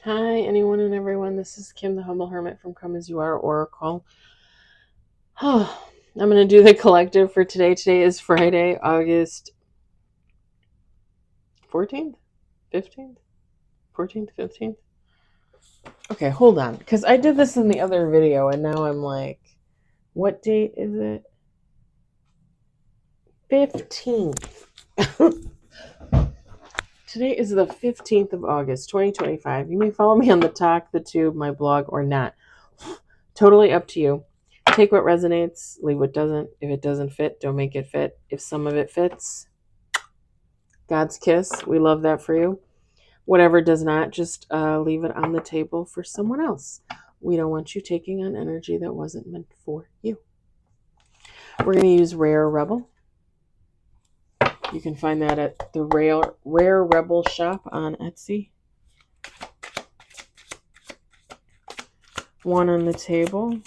Hi, anyone and everyone. This is Kim, the Humble Hermit from Come As You Are Oracle. I'm going to do the collective for today. Today is Friday, August 14th, 15th, 14th, 15th. Okay, hold on, because I did this in the other video, and now I'm like, what date is it? 15th. Today is the 15th of August, 2025. You may follow me on the Talk, the Tube, my blog, or not. Totally up to you. Take what resonates, leave what doesn't. If it doesn't fit, don't make it fit. If some of it fits, God's kiss. We love that for you. Whatever does not, just leave it on the table for someone else. We don't want you taking on energy that wasn't meant for you. We're going to use Rare Rebel. You can find that at the Rare Rebel shop on Etsy. One on the table.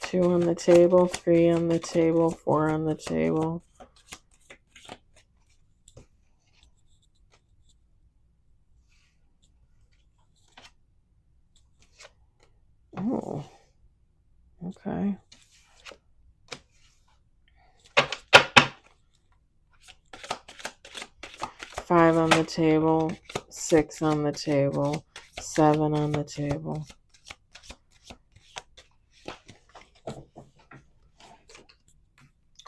Two on the table, three on the table, four on the table. Oh, okay. Five on the table, six on the table, seven on the table.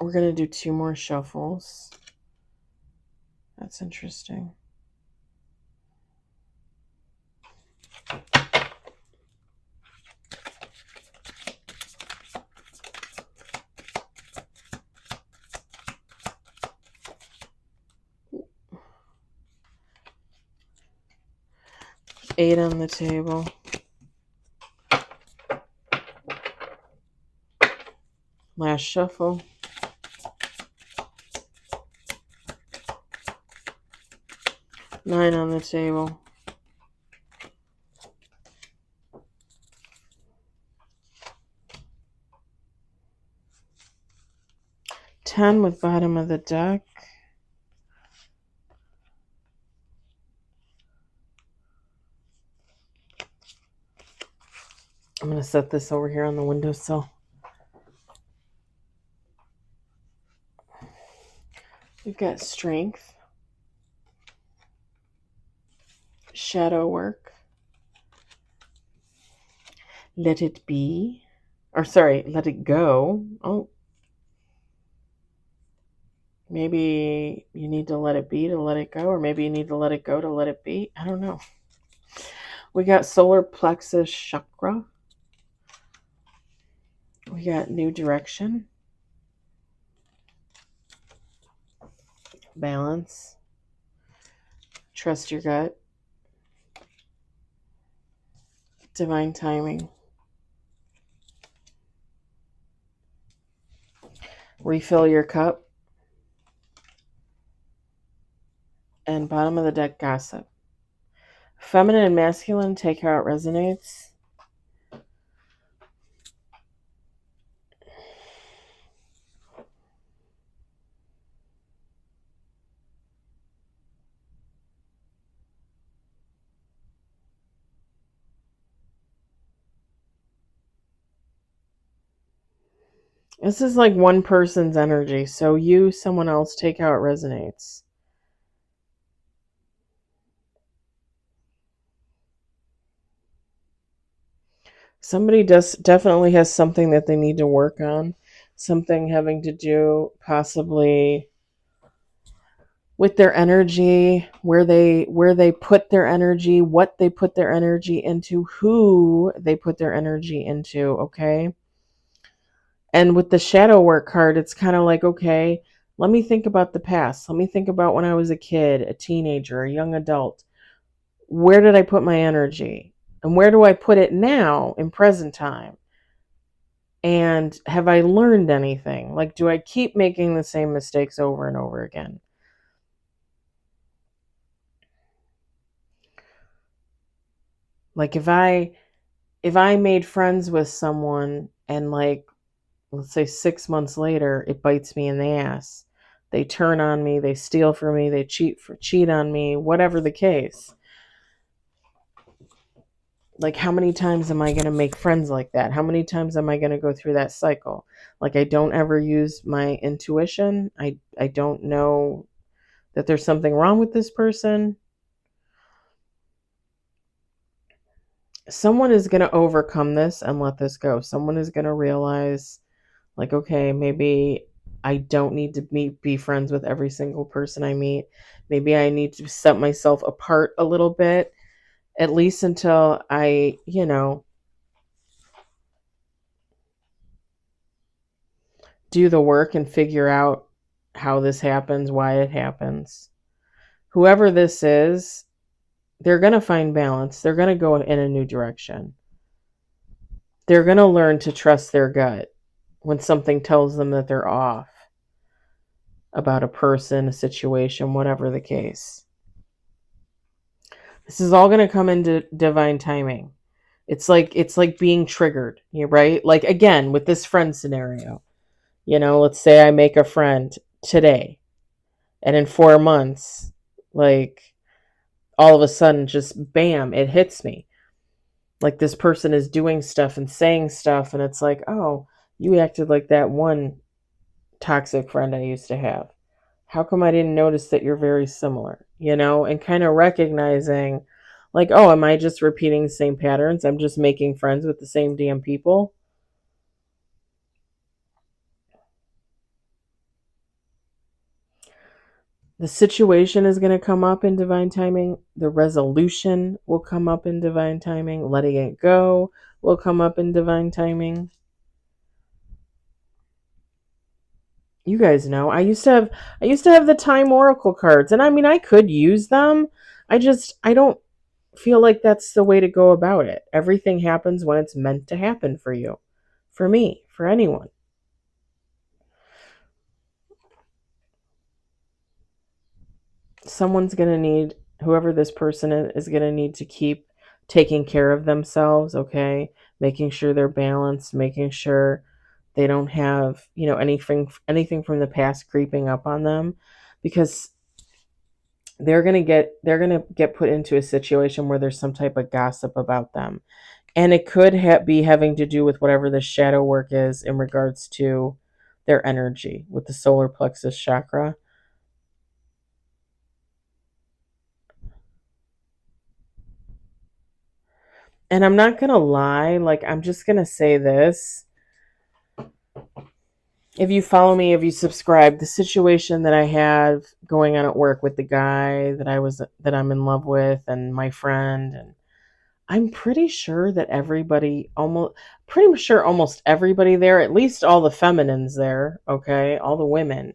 We're going to do two more shuffles. That's interesting. Eight on the table. Last shuffle. Nine on the table. Ten with bottom of the deck. I'm going to set this over here on the windowsill. We've got strength, shadow work, let it be, or sorry, let it go. Oh, maybe you need to let it be to let it go, or maybe you need to let it go to let it be. I don't know. We got solar plexus chakra. We got new direction, balance, trust your gut, divine timing, refill your cup, and bottom of the deck, gossip. Feminine and masculine, take how it resonates. This is like one person's energy, so you, someone else, take how it resonates. Somebody definitely has something that they need to work on, something having to do possibly with their energy, where they put their energy, what they put their energy into, who they put their energy into, okay? And with the shadow work card, it's kind of like, okay, let me think about the past. Let me think about when I was a kid, a teenager, a young adult. Where did I put my energy? And where do I put it now in present time? And have I learned anything? Like, do I keep making the same mistakes over and over again? Like, if I made friends with someone and, like, let's say 6 months later, it bites me in the ass, they turn on me, they steal from me, they cheat on me, whatever the case. Like, how many times am I going to make friends like that? How many times am I going to go through that cycle? Like, I don't ever use my intuition. I don't know that there's something wrong with this person. Someone is going to overcome this and let this go. Someone is going to realize, like, okay, maybe I don't need to be friends with every single person I meet. Maybe I need to set myself apart a little bit, at least until I, do the work and figure out how this happens, why it happens. Whoever this is, they're going to find balance. They're going to go in a new direction. They're going to learn to trust their gut when something tells them that they're off about a person, a situation, whatever the case. This is all going to come into divine timing. It's like being triggered, right? Like, again, with this friend scenario, let's say I make a friend today, and in 4 months, like, all of a sudden, just bam, it hits me. Like, this person is doing stuff and saying stuff, and it's like, oh, you acted like that one toxic friend I used to have. How come I didn't notice that you're very similar, and kind of recognizing, like, oh, am I just repeating the same patterns? I'm just making friends with the same damn people. The situation is going to come up in divine timing. The resolution will come up in divine timing. Letting it go will come up in divine timing. You guys know, I used to have the time oracle cards, and I mean, I could use them. I don't feel like that's the way to go about it. Everything happens when it's meant to happen for you, for me, for anyone. Someone's going to need, whoever this person is going to need to keep taking care of themselves, okay? Making sure they're balanced, making sure they don't have, anything from the past creeping up on them, because they're going to get put into a situation where there's some type of gossip about them. And it could be having to do with whatever the shadow work is in regards to their energy with the solar plexus chakra. And I'm not going to lie, like, I'm just going to say this. If you follow me, if you subscribe, the situation that I have going on at work with the guy that I'm in love with, and my friend, and I'm pretty sure that almost everybody there, at least all the feminines there, okay, all the women,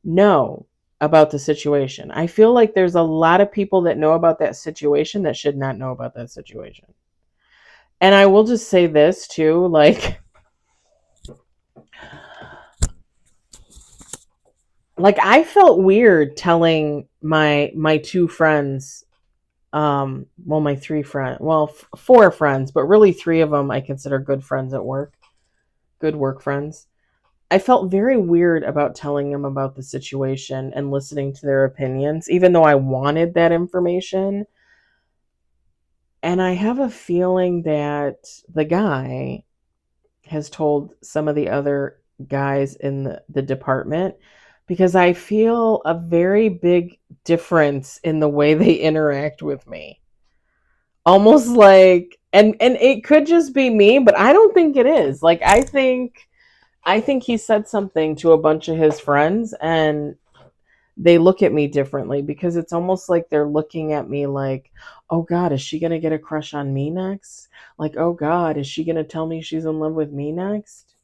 know about the situation. I feel like there's a lot of people that know about that situation that should not know about that situation. And I will just say this too, like I felt weird telling my two friends, my three friends, four friends, but really three of them I consider good friends at work, good work friends. I felt very weird about telling them about the situation and listening to their opinions, even though I wanted that information. And I have a feeling that the guy has told some of the other guys in the department, because I feel a very big difference in the way they interact with me. Almost like, and it could just be me, but I don't think it is. Like, I think he said something to a bunch of his friends, and they look at me differently, because it's almost like they're looking at me like, oh God, is she going to get a crush on me next? Like, oh God, is she going to tell me she's in love with me next?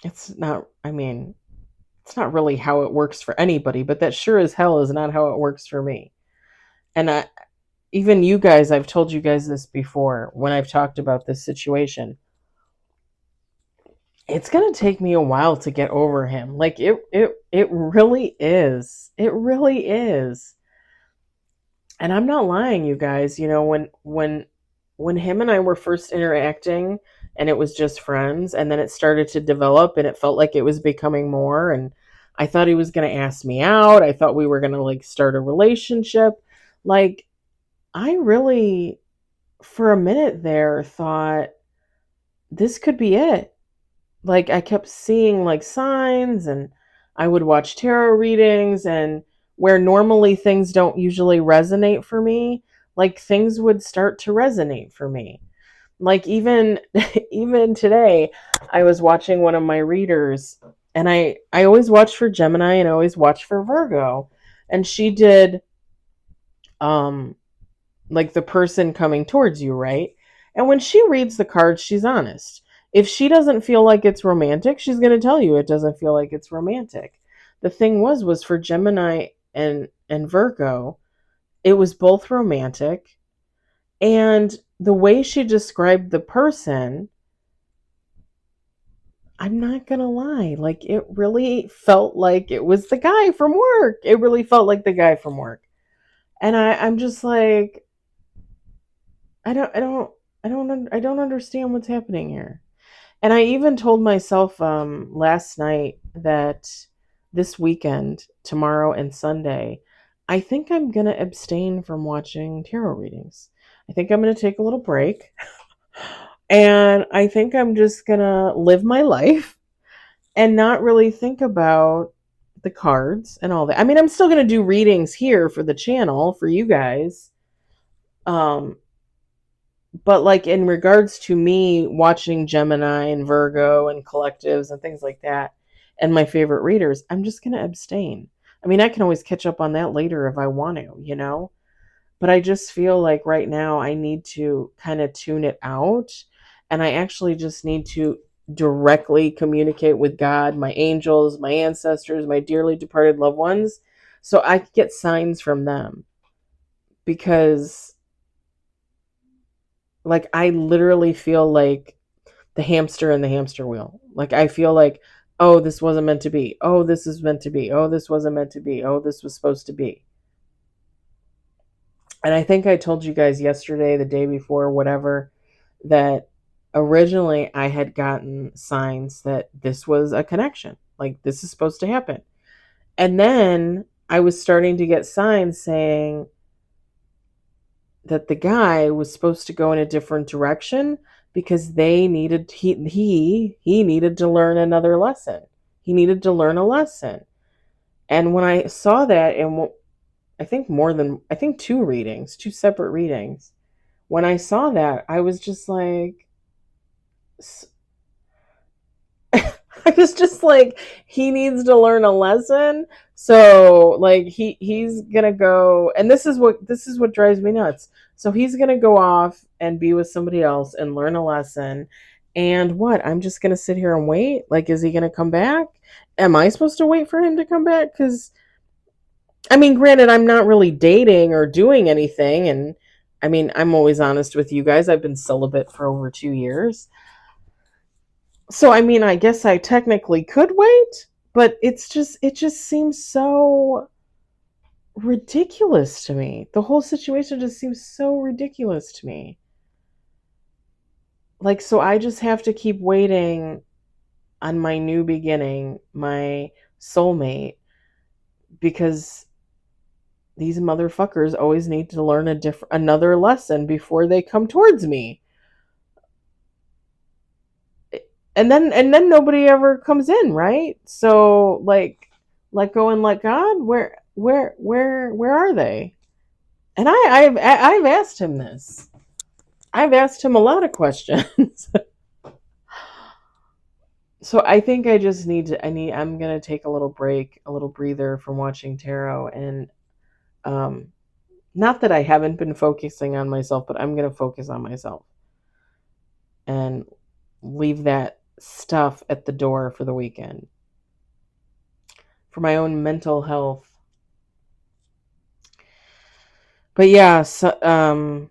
It's not, I mean, it's not really how it works for anybody, but that sure as hell is not how it works for me. And even you guys, I've told you guys this before when I've talked about this situation. It's going to take me a while to get over him. Like, it really is. It really is. And I'm not lying, you guys. When him and I were first interacting and it was just friends, and then it started to develop and it felt like it was becoming more, and I thought he was going to ask me out. I thought we were going to like start a relationship. Like I really for a minute there thought this could be it. Like I kept seeing like signs, and I would watch tarot readings, and where normally things don't usually resonate for me, like things would start to resonate for me. Like even even today I was watching one of my readers, and I always watch for Gemini and I always watch for Virgo, and she did um like the person coming towards you, right? And when she reads the cards, she's honest. If she doesn't feel like it's romantic, she's going to tell you it doesn't feel like it's romantic. The thing was for Gemini and Virgo, it was both romantic, and the way she described the person, I'm not going to lie, like it really felt like it was the guy from work. It really felt like the guy from work. And I'm just like I don't I don't I don't understand what's happening here. And I even told myself last night that this weekend, tomorrow and Sunday, I think I'm going to abstain from watching tarot readings. I think I'm going to take a little break, and I think I'm just going to live my life and not really think about the cards and all that. I mean, I'm still going to do readings here for the channel for you guys. Um, but like in regards to me watching Gemini and Virgo and collectives and things like that and my favorite readers, I'm just going to abstain. I mean, I can always catch up on that later if I want to, you know? But I just feel like right now I need to kind of tune it out, and I actually just need to directly communicate with God, my angels, my ancestors, my dearly departed loved ones, so I could get signs from them, because like I literally feel like the hamster in the hamster wheel. Like I feel like, oh, this wasn't meant to be. Oh, this is meant to be. Oh, this wasn't meant to be. Oh, this was supposed to be. And I think I told you guys yesterday, the day before, whatever, that originally I had gotten signs that this was a connection. Like this is supposed to happen. And then I was starting to get signs saying that the guy was supposed to go in a different direction because they needed he needed to learn another lesson. He needed to learn a lesson. And when I saw that, and I think two readings, two separate readings, when I saw that, I was just like I was just like, he needs to learn a lesson. So like he's gonna go, and this is what drives me nuts. So he's gonna go off and be with somebody else and learn a lesson. And what? I'm just gonna sit here and wait? Like, is he gonna come back? Am I supposed to wait for him to come back? Because I mean, granted, I'm not really dating or doing anything, and I mean, I'm always honest with you guys. I've been celibate for over 2 years. So I mean, I guess I technically could wait, but it just seems so ridiculous to me. The whole situation just seems so ridiculous to me. Like so I just have to keep waiting on my new beginning, my soulmate, because these motherfuckers always need to learn another lesson before they come towards me. And then nobody ever comes in, right? So like let go and let God. Where are they? And I've asked him this. I've asked him a lot of questions. So I think I just need to. I'm gonna take a little break, a little breather from watching tarot, and um, not that I haven't been focusing on myself, but I'm gonna focus on myself and leave that stuff at the door for the weekend for my own mental health. But yeah, so,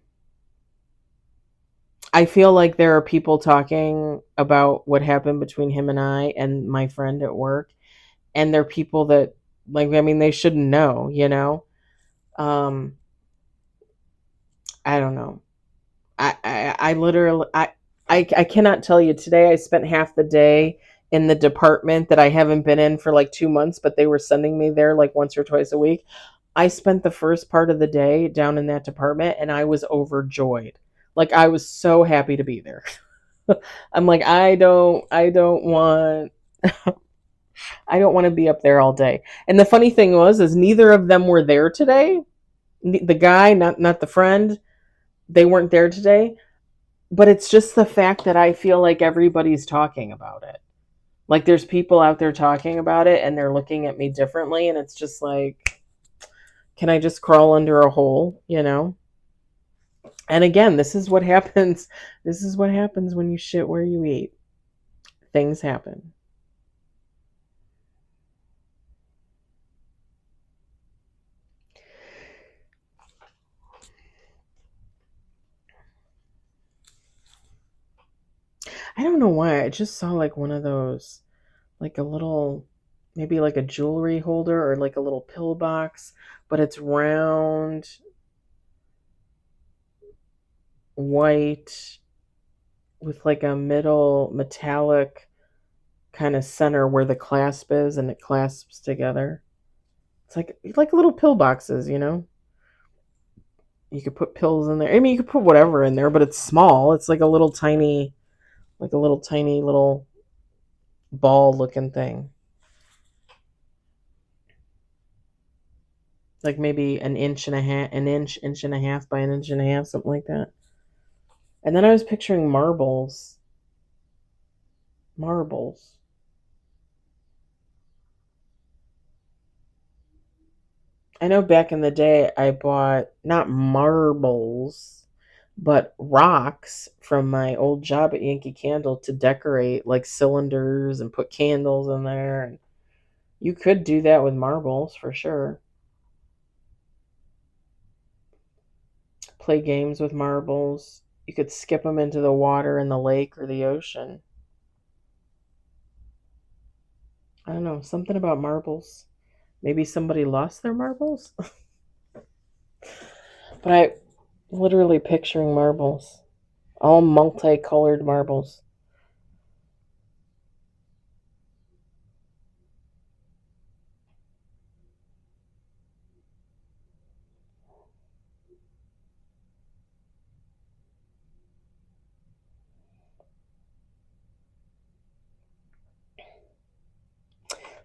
I feel like there are people talking about what happened between him and I and my friend at work, and they're people that, like, I mean, they shouldn't know, you know. Um, I don't know. I literally, I cannot tell you. Today I spent half the day in the department that I haven't been in for like 2 months, but they were sending me there like once or twice a week. I spent the first part of the day down in that department and I was overjoyed. Like I was so happy to be there. I'm like, I don't want to be up there all day. And the funny thing was is neither of them were there today. The guy, not the friend, they weren't there today. But it's just the fact that I feel like everybody's talking about it. Like there's people out there talking about it and they're looking at me differently, and it's just like, can I just crawl under a hole, you know? And again, this is what happens. This is what happens when you shit where you eat. Things happen. I don't know why. I just saw like one of those, like a little, maybe like a jewelry holder or like a little pill box, but it's round, white, with like a middle metallic kind of center where the clasp is and it clasps together. It's like little pill boxes, you know? You could put pills in there. I mean, you could put whatever in there, but it's small. It's like a little tiny little ball looking thing. Like maybe an inch and a half, inch and a half by an inch and a half, something like that. And then I was picturing marbles. Marbles. I know back in the day I bought not marbles, but rocks from my old job at Yankee Candle to decorate like cylinders and put candles in there. And you could do that with marbles for sure. Play games with marbles. You could skip them into the water in the lake or the ocean. I don't know, something about marbles. Maybe somebody lost their marbles? But I literally picturing marbles. All multicolored marbles.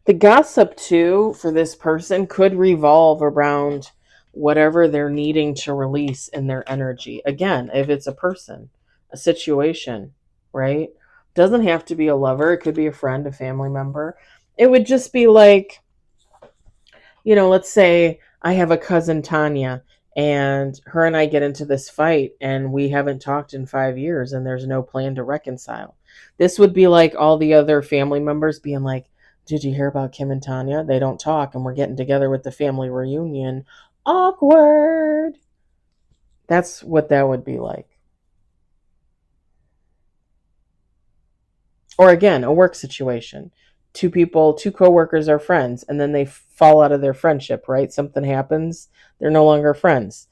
The gossip too for this person could revolve around whatever they're needing to release in their energy. Again, if it's a person, a situation, right? Doesn't have to be a lover, it could be a friend, a family member. It would just be like, let's say I have a cousin Tanya and her and I get into this fight and we haven't talked in 5 years and there's no plan to reconcile. This would be like all the other family members being like, did you hear about Kim and Tanya? They don't talk and we're getting together with the family reunion. Awkward. That's what that would be like. Or again, a work situation. Two people, two coworkers are friends and then they fall out of their friendship, right? Something happens, they're no longer friends.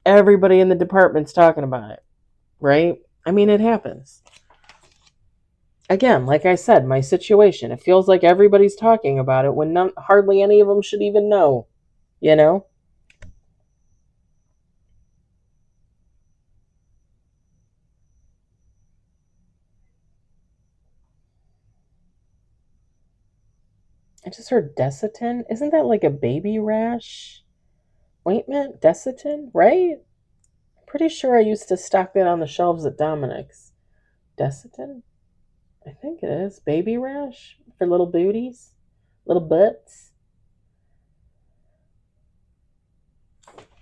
Everybody in the department's talking about it, right? I mean, it happens. Again, like I said, my situation, it feels like everybody's talking about it when hardly any of them should even know, you know? I just heard Desitin. Isn't that like a baby rash ointment? Desitin, right? Pretty sure I used to stock that on the shelves at Dominic's. Desitin? I think it is. Baby rash for little booties, little butts.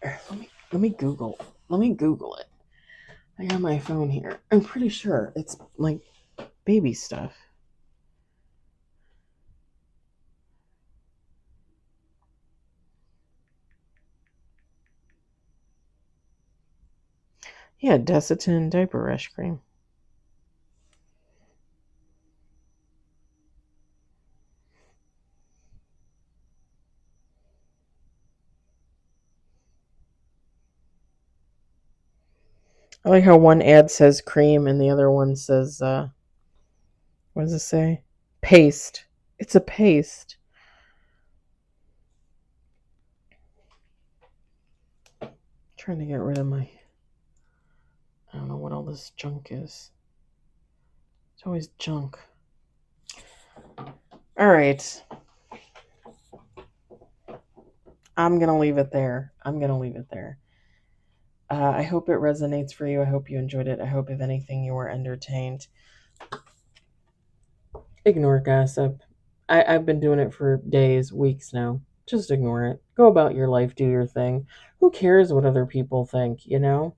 Let me Google. Let me Google it. I got my phone here. I'm pretty sure it's like baby stuff. Yeah, Desitin diaper rash cream. I like how one ad says cream and the other one says, what does it say? Paste. It's a paste. I'm trying to get rid of my, I don't know what all this junk is. It's always junk. All right. I'm going to leave it there. I hope it resonates for you. I hope you enjoyed it. I hope, if anything, you were entertained. Ignore gossip. I've been doing it for days, weeks now. Just ignore it. Go about your life, do your thing. Who cares what other people think, you know?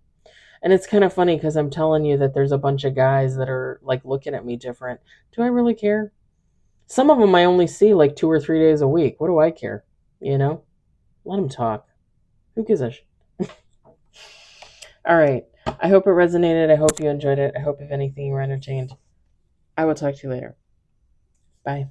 And it's kind of funny because I'm telling you that there's a bunch of guys that are like looking at me different. Do I really care? Some of them I only see like 2 or 3 days a week. What do I care? You know? Let them talk. Who gives a shit? All right. I hope it resonated. I hope you enjoyed it. I hope, if anything, you were entertained. I will talk to you later. Bye.